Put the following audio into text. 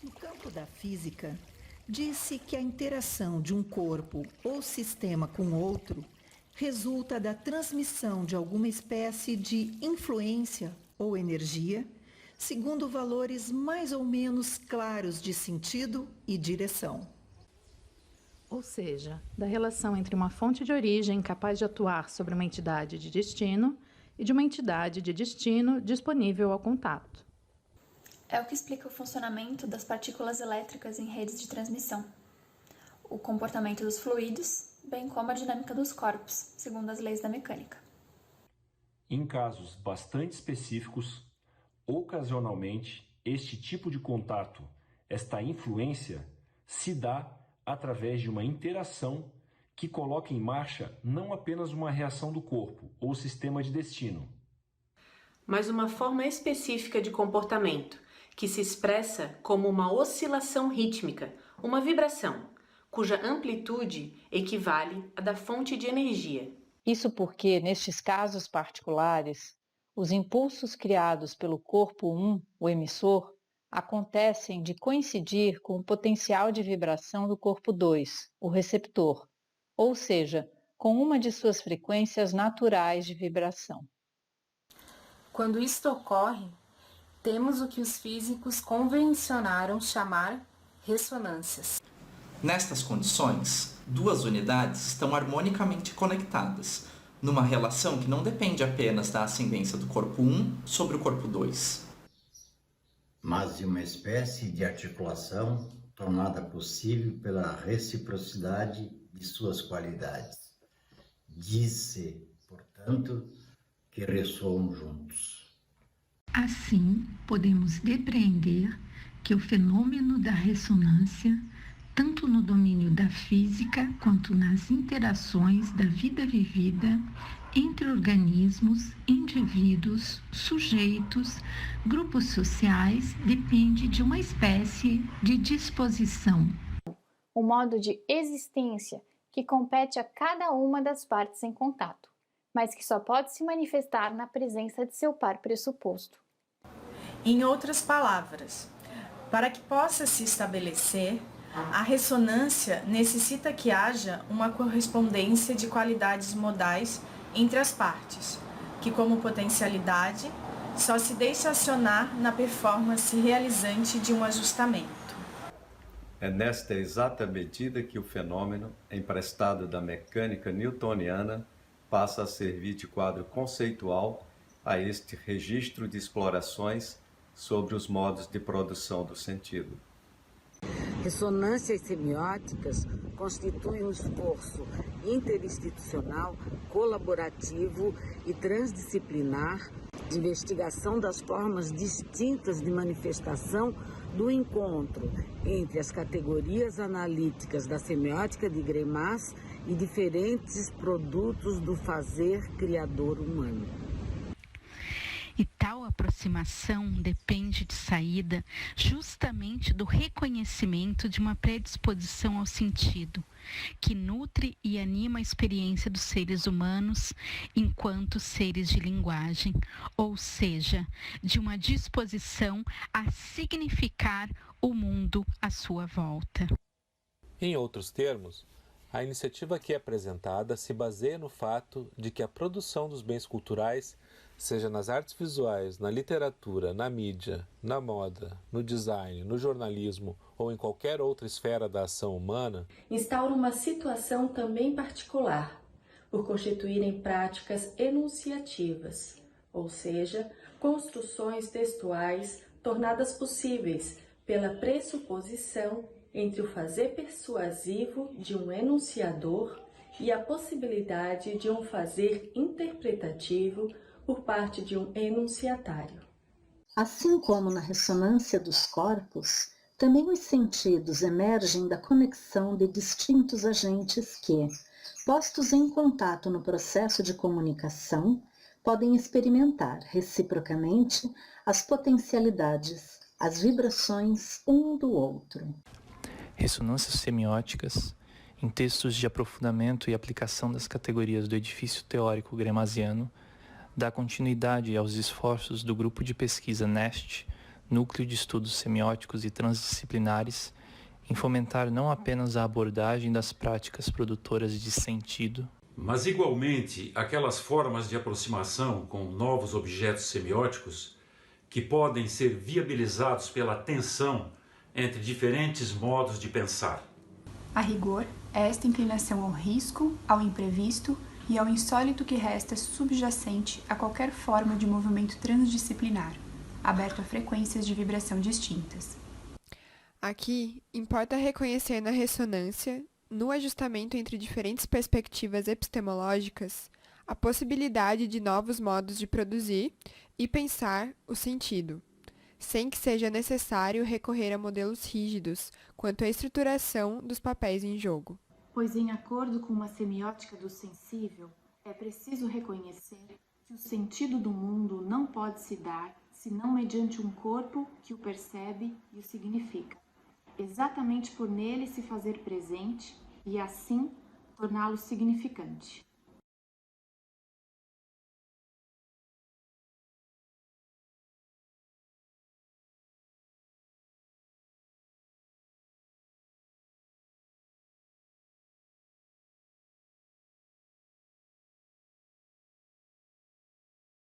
No campo da física, disse que a interação de um corpo ou sistema com outro resulta da transmissão de alguma espécie de influência ou energia, segundo valores mais ou menos claros de sentido e direção. Ou seja, da relação entre uma fonte de origem capaz de atuar sobre uma entidade de destino e de uma entidade de destino disponível ao contato. É o que explica o funcionamento das partículas elétricas em redes de transmissão, o comportamento dos fluidos, bem como a dinâmica dos corpos, segundo as leis da mecânica. Em casos bastante específicos, ocasionalmente, este tipo de contato, esta influência, se dá através de uma interação que coloca em marcha não apenas uma reação do corpo ou sistema de destino, mas uma forma específica de comportamento, que se expressa como uma oscilação rítmica, uma vibração, cuja amplitude equivale à da fonte de energia. Isso porque, nestes casos particulares, os impulsos criados pelo corpo 1, o emissor, acontecem de coincidir com o potencial de vibração do corpo 2, o receptor, ou seja, com uma de suas frequências naturais de vibração. Quando isto ocorre, temos o que os físicos convencionaram chamar ressonâncias. Nestas condições, duas unidades estão harmonicamente conectadas, numa relação que não depende apenas da ascendência do corpo 1 sobre o corpo 2, mas de uma espécie de articulação tornada possível pela reciprocidade de suas qualidades. Diz-se, portanto, que ressoam juntos. Assim, podemos depreender que o fenômeno da ressonância, tanto no domínio da física quanto nas interações da vida vivida entre organismos, indivíduos, sujeitos, grupos sociais, depende de uma espécie de disposição. Um modo de existência que compete a cada uma das partes em contato, mas que só pode se manifestar na presença de seu par pressuposto. Em outras palavras, para que possa se estabelecer, a ressonância necessita que haja uma correspondência de qualidades modais entre as partes, que como potencialidade só se deixa acionar na performance realizante de um ajustamento. É nesta exata medida que o fenômeno, emprestado da mecânica newtoniana, passa a servir de quadro conceitual a este registro de explorações sobre os modos de produção do sentido. Ressonâncias semióticas constituem um esforço interinstitucional, colaborativo e transdisciplinar de investigação das formas distintas de manifestação do encontro entre as categorias analíticas da semiótica de Greimas e diferentes produtos do fazer criador humano. E tal aproximação depende de saída justamente do reconhecimento de uma predisposição ao sentido, que nutre e anima a experiência dos seres humanos enquanto seres de linguagem, ou seja, de uma disposição a significar o mundo à sua volta. Em outros termos, a iniciativa aqui apresentada se baseia no fato de que a produção dos bens culturais, seja nas artes visuais, na literatura, na mídia, na moda, no design, no jornalismo ou em qualquer outra esfera da ação humana, instaura uma situação também particular, por constituírem práticas enunciativas, ou seja, construções textuais tornadas possíveis pela pressuposição entre o fazer persuasivo de um enunciador e a possibilidade de um fazer interpretativo por parte de um enunciatário. Assim como na ressonância dos corpos, também os sentidos emergem da conexão de distintos agentes que, postos em contato no processo de comunicação, podem experimentar reciprocamente as potencialidades, as vibrações um do outro. Ressonâncias semióticas, em textos de aprofundamento e aplicação das categorias do edifício teórico gremasiano, dá continuidade aos esforços do grupo de pesquisa NEST Núcleo de Estudos Semióticos e Transdisciplinares, em fomentar não apenas a abordagem das práticas produtoras de sentido, mas igualmente aquelas formas de aproximação com novos objetos semióticos que podem ser viabilizados pela tensão entre diferentes modos de pensar. A rigor, é esta inclinação ao risco, ao imprevisto e ao insólito que resta subjacente a qualquer forma de movimento transdisciplinar, aberto a frequências de vibração distintas. Aqui, importa reconhecer na ressonância, no ajustamento entre diferentes perspectivas epistemológicas, a possibilidade de novos modos de produzir e pensar o sentido, sem que seja necessário recorrer a modelos rígidos quanto à estruturação dos papéis em jogo. Pois, em acordo com uma semiótica do sensível, é preciso reconhecer que o sentido do mundo não pode se dar senão mediante um corpo que o percebe e o significa, exatamente por nele se fazer presente e, assim, torná-lo significante.